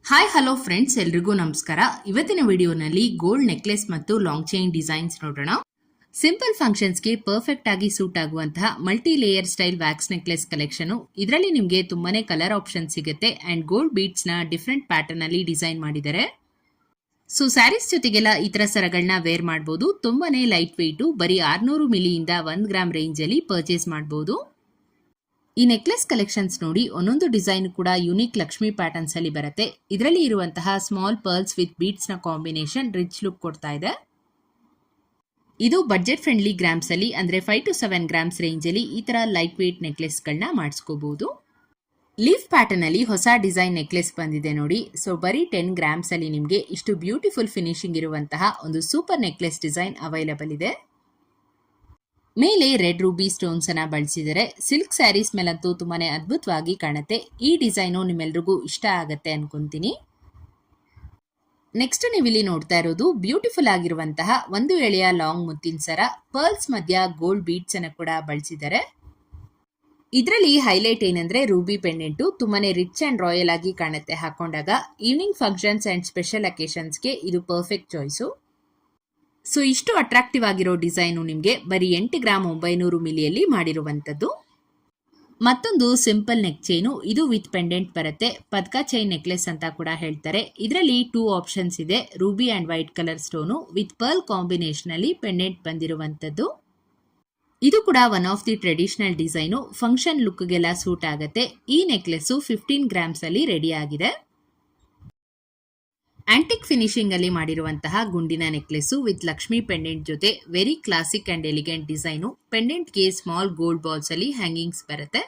Hi hello friends, ಎಲ್ರಿಗೂ ನಮಸ್ಕಾರ. ಇವತ್ತಿನ ವಿಡಿಯೋನಲ್ಲಿ ಗೋಲ್ಡ್ ನೆಕ್ಲೆಸ್ ಮತ್ತು ಲಾಂಗ್ ಚೈನ್ ಡಿಸೈನ್ಸ್ ನೋಡೋಣ. ಸಿಂಪಲ್ ಫಂಕ್ಷನ್ಸ್ಗೆ ಪರ್ಫೆಕ್ಟ್ ಆಗಿ ಸೂಟ್ ಆಗುವಂತಹ multi layer style wax necklace collection. ಇದರಲ್ಲಿ ನಿಮಗೆ ತುಂಬಾನೇ ಕಲರ್ ಆಪ್ಷನ್ ಸಿಗುತ್ತೆ ಅಂಡ್ ಗೋಲ್ಡ್ ಬೀಡ್ಸ್ ನ ಡಿಫ್ರೆಂಟ್ ಪ್ಯಾಟರ್ನ್ ಅಲ್ಲಿ ಡಿಸೈನ್ ಮಾಡಿದ್ದಾರೆ. ಸೊ ಸ್ಯಾರೀಸ್ ಜೊತೆಗೆಲ್ಲ ಈ ತರ ಸರಗಳನ್ನ ವೇರ್ ಮಾಡಬಹುದು. ತುಂಬಾನೇ ಲೈಟ್ ವೆಯ್ಟ್, ಬರೀ 600 ಮಿಲಿಯಿಂದ 1 ಗ್ರಾಮ್ ರೇಂಜ್ ಅಲ್ಲಿ ಪರ್ಚೇಸ್ ಮಾಡಬಹುದು. ಈ ನೆಕ್ಲೆಸ್ ಕಲೆಕ್ಷನ್ಸ್ ನೋಡಿ, ಒಂದೊಂದು ಡಿಸೈನ್ ಕೂಡ ಯುನಿಕ್ ಲಕ್ಷ್ಮಿ ಪ್ಯಾಟರ್ನ್ಸ್ ಅಲ್ಲಿ ಬರುತ್ತೆ. ಇದರಲ್ಲಿ ಇರುವಂತಹ ಸ್ಮಾಲ್ ಪರ್ಲ್ಸ್ ವಿತ್ ಬೀಡ್ಸ್ ನ ಕಾಂಬಿನೇಷನ್ ರಿಚ್ ಲುಕ್ ಕೊಡ್ತಾ ಇದೆ. ಇದು ಬಡ್ಜೆಟ್ ಫ್ರೆಂಡ್ಲಿ ಗ್ರಾಮ್ಸ್ ಅಲ್ಲಿ ಅಂದ್ರೆ 5 to 7 ಗ್ರಾಮ್ಸ್ ರೇಂಜ್ ಅಲ್ಲಿ ಈ ತರ ಲೈಟ್ ವೇಟ್ ನೆಕ್ಲೆಸ್ ಗಳನ್ನ ಮಾಡಿಸ್ಕೋಬಹುದು. ಲೀಫ್ ಪ್ಯಾಟರ್ನ್ ಅಲ್ಲಿ ಹೊಸ ಡಿಸೈನ್ ನೆಕ್ಲೆಸ್ ಬಂದಿದೆ ನೋಡಿ. ಸೊ ಬರೀ 10 ಗ್ರಾಮ್ಸ್ ಅಲ್ಲಿ ನಿಮಗೆ ಇಷ್ಟು ಬ್ಯೂಟಿಫುಲ್ ಫಿನಿಶಿಂಗ್ ಇರುವಂತಹ ಒಂದು ಸೂಪರ್ ನೆಕ್ಲೆಸ್ ಡಿಸೈನ್ ಅವೈಲಬಲ್ ಇದೆ. ಮೇಲೆ ರೆಡ್ ರೂಬಿ ಸ್ಟೋನ್ಸ್ ಅನ್ನ ಬಳಸಿದರೆ ಸಿಲ್ಕ್ ಸ್ಯಾರೀಸ್ ಮೇಲಂತೂ ತುಂಬಾನೇ ಅದ್ಭುತವಾಗಿ ಕಾಣುತ್ತೆ. ಈ ಡಿಸೈನು ನಿಮ್ಮೆಲ್ರಿಗೂ ಇಷ್ಟ ಆಗತ್ತೆ ಅನ್ಕೊಂತೀನಿ. ನೆಕ್ಸ್ಟ್ ನೀವಿಲ್ಲಿ ನೋಡ್ತಾ ಇರೋದು ಬ್ಯೂಟಿಫುಲ್ ಆಗಿರುವಂತಹ ಒಂದು ಎಳೆಯ ಲಾಂಗ್ ಮುತ್ತಿನ ಸರ, ಪರ್ಲ್ಸ್ ಮಧ್ಯ ಗೋಲ್ಡ್ ಬೀಡ್ಸ್ ಅನ್ನ ಕೂಡ ಬಳಸಿದ್ದಾರೆ. ಇದರಲ್ಲಿ ಹೈಲೈಟ್ ಏನಂದ್ರೆ ರೂಬಿ ಪೆಂಡೆಂಟು ತುಂಬಾನೇ ರಿಚ್ ಅಂಡ್ ರಾಯಲ್ ಆಗಿ ಕಾಣುತ್ತೆ ಹಾಕೊಂಡಾಗ. ಈವ್ನಿಂಗ್ ಫಂಕ್ಷನ್ಸ್ ಅಂಡ್ ಸ್ಪೆಷಲ್ ಅಕೇಶನ್ಸ್ಗೆ ಇದು ಪರ್ಫೆಕ್ಟ್ ಚಾಯ್ಸು. ಸೊ ಇಷ್ಟು ಅಟ್ರಾಕ್ಟಿವ್ ಆಗಿರೋ ಡಿಸೈನು ನಿಮಗೆ ಬರೀ 8 ಗ್ರಾಮ್ 900 ಮಿಲಿಯಲ್ಲಿ ಮಾಡಿರುವಂಥದ್ದು. ಮತ್ತೊಂದು ಸಿಂಪಲ್ ನೆಕ್ ಚೈನು, ಇದು ವಿತ್ ಪೆಂಡೆಂಟ್ ಬರುತ್ತೆ. ಪದ್ಕ ಚೈನ್ ನೆಕ್ಲೆಸ್ ಅಂತ ಕೂಡ ಹೇಳ್ತಾರೆ. ಇದರಲ್ಲಿ 2 ಆಪ್ಷನ್ಸ್ ಇದೆ, ruby and white colour stone with pearl combination ಅಲ್ಲಿ ಪೆಂಡೆಂಟ್ ಬಂದಿರುವಂಥದ್ದು. ಇದು ಕೂಡ one of the traditional design, function ಲುಕ್ಗೆಲ್ಲ ಸೂಟ್ ಆಗುತ್ತೆ. ಈ ನೆಕ್ಲೆಸ್ 15 ಗ್ರಾಮ್ಸ್ ಅಲ್ಲಿ ರೆಡಿ ಆಗಿದೆ. ಆಂಟಿಕ್ ಫಿನಿಶಿಂಗ್ ಅಲ್ಲಿ ಮಾಡಿರುವಂತಹ ಗುಂಡಿನ ನೆಕ್ಲೆಸ್ ವಿತ್ ಲಕ್ಷ್ಮಿ ಪೆಂಡೆಂಟ್ ಜೊತೆ very classic and elegant design. ಪೆಂಡೆಂಟ್ಗೆ ಸ್ಮಾಲ್ ಗೋಲ್ಡ್ ಬಾಲ್ಸ್ ಅಲ್ಲಿ ಹ್ಯಾಂಗಿಂಗ್ಸ್ ಬರುತ್ತೆ.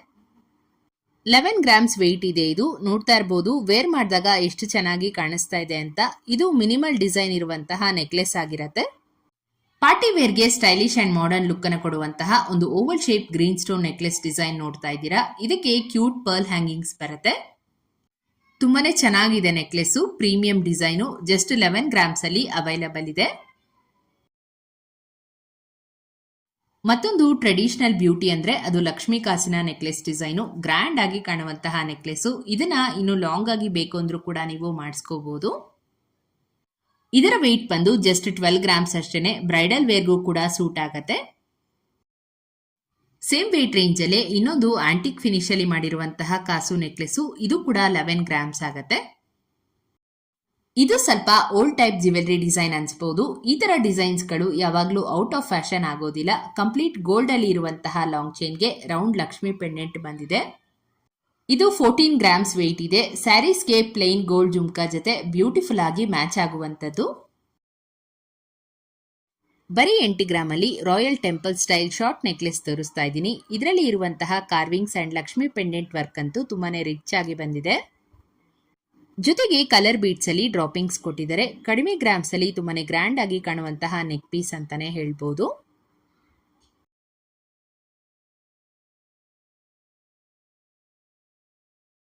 11 ಗ್ರಾಮ್ಸ್ ವೆಯ್ಟ್ ಇದೆ. ಇದು ನೋಡ್ತಾ ಇರಬಹುದು ವೇರ್ ಮಾಡಿದಾಗ ಎಷ್ಟು ಚೆನ್ನಾಗಿ ಕಾಣಿಸ್ತಾ ಇದೆ ಅಂತ. ಇದು ಮಿನಿಮಲ್ ಡಿಸೈನ್ ಇರುವಂತಹ ನೆಕ್ಲೆಸ್ ಆಗಿರತ್ತೆ. ಪಾರ್ಟಿ ವೇರ್ಗೆ ಸ್ಟೈಲಿಶ್ ಅಂಡ್ ಮಾಡರ್ನ್ ಲುಕ್ ಅನ್ನು ಕೊಡುವಂತಹ ಒಂದು oval shape green stone necklace design ನೋಡ್ತಾ ಇದ್ದೀರಾ. ಇದಕ್ಕೆ ಕ್ಯೂಟ್ ಪರ್ಲ್ ಹ್ಯಾಂಗಿಂಗ್ಸ್ ಬರುತ್ತೆ. ತುಂಬಾನೇ ಚೆನ್ನಾಗಿದೆ necklace, premium design. Just 11 grams ಅಲ್ಲಿ ಅವೈಲಬಲ್ ಇದೆ. ಮತ್ತೊಂದು ಟ್ರೆಡಿಷನಲ್ ಬ್ಯೂಟಿ ಅಂದ್ರೆ ಅದು ಲಕ್ಷ್ಮೀ ಕಾಸಿನ ನೆಕ್ಲೆಸ್ ಡಿಸೈನು. ಗ್ರ್ಯಾಂಡ್ ಆಗಿ ಕಾಣುವಂತಹ ನೆಕ್ಲೆಸ್. ಇದನ್ನ ಇನ್ನು ಲಾಂಗ್ ಆಗಿ ಬೇಕು ಅಂದ್ರೂ ಕೂಡ ನೀವು ಮಾಡಿಸ್ಕೋಬಹುದು. ಇದರ ವೆಯ್ಟ್ ಬಂದು ಜಸ್ಟ್ 12 ಗ್ರಾಮ್ಸ್ ಅಷ್ಟೇನೆ. ಬ್ರೈಡಲ್ ವೇರ್ಗೂ ಕೂಡ ಸೂಟ್ ಆಗತ್ತೆ. ಸೇಮ್ ವೇಟ್ ರೇಂಜ್ ಅಲ್ಲೇ ಇನ್ನೊಂದು ಆಂಟಿಕ್ ಫಿನಿಶ್ ಅಲ್ಲಿ ಮಾಡಿರುವಂತಹ ಕಾಸು ನೆಕ್ಲೆಸ್. ಇದು ಕೂಡ 11 ಗ್ರಾಮ್ಸ್ ಆಗತ್ತೆ. ಇದು ಸ್ವಲ್ಪ ಓಲ್ಡ್ ಟೈಪ್ ಜ್ಯುವೆಲರಿ ಡಿಸೈನ್ ಅನ್ಸಬಹುದು. ಈ ತರ ಡಿಸೈನ್ಸ್ ಗಳು ಯಾವಾಗ್ಲೂ ಔಟ್ ಆಫ್ ಫ್ಯಾಷನ್ ಆಗೋದಿಲ್ಲ. ಕಂಪ್ಲೀಟ್ ಗೋಲ್ಡ್ ಅಲ್ಲಿ ಇರುವಂತಹ ಲಾಂಗ್ ಚೈನ್ಗೆ ರೌಂಡ್ ಲಕ್ಷ್ಮಿ ಪೆಂಡೆಂಟ್ ಬಂದಿದೆ. ಇದು 14 ಗ್ರಾಮ್ಸ್ ವೆಯ್ಟ್ ಇದೆ. ಸ್ಯಾರೀಸ್ಗೆ ಪ್ಲೇನ್ ಗೋಲ್ಡ್ ಜುಮ್ಕಾ ಜೊತೆ ಬ್ಯೂಟಿಫುಲ್ ಆಗಿ ಮ್ಯಾಚ್ ಆಗುವಂತದ್ದು. ಬರೀ 8 ಗ್ರಾಮ್ ಅಲ್ಲಿ royal temple style short necklace ತೋರಿಸ್ತಾ ಇದ್ದೀನಿ. ಇದರಲ್ಲಿ ಇರುವಂತಹ carvings and Lakshmi pendant work ಅಂತೂ ತುಂಬಾನೇ ರಿಚ್ ಆಗಿ ಬಂದಿದೆ. ಜೊತೆಗೆ ಕಲರ್ ಬೀಡ್ಸ್ ಅಲ್ಲಿ ಡ್ರಾಪಿಂಗ್ಸ್ ಕೊಟ್ಟಿದ್ದಾರೆ. ಕಡಿಮೆ ಗ್ರಾಮ್ಸ್ ಅಲ್ಲಿ ತುಂಬಾನೇ ಗ್ರ್ಯಾಂಡ್ ಆಗಿ ಕಾಣುವಂತಹ ನೆಕ್ ಪೀಸ್ ಅಂತಾನೆ ಹೇಳ್ಬೋದು.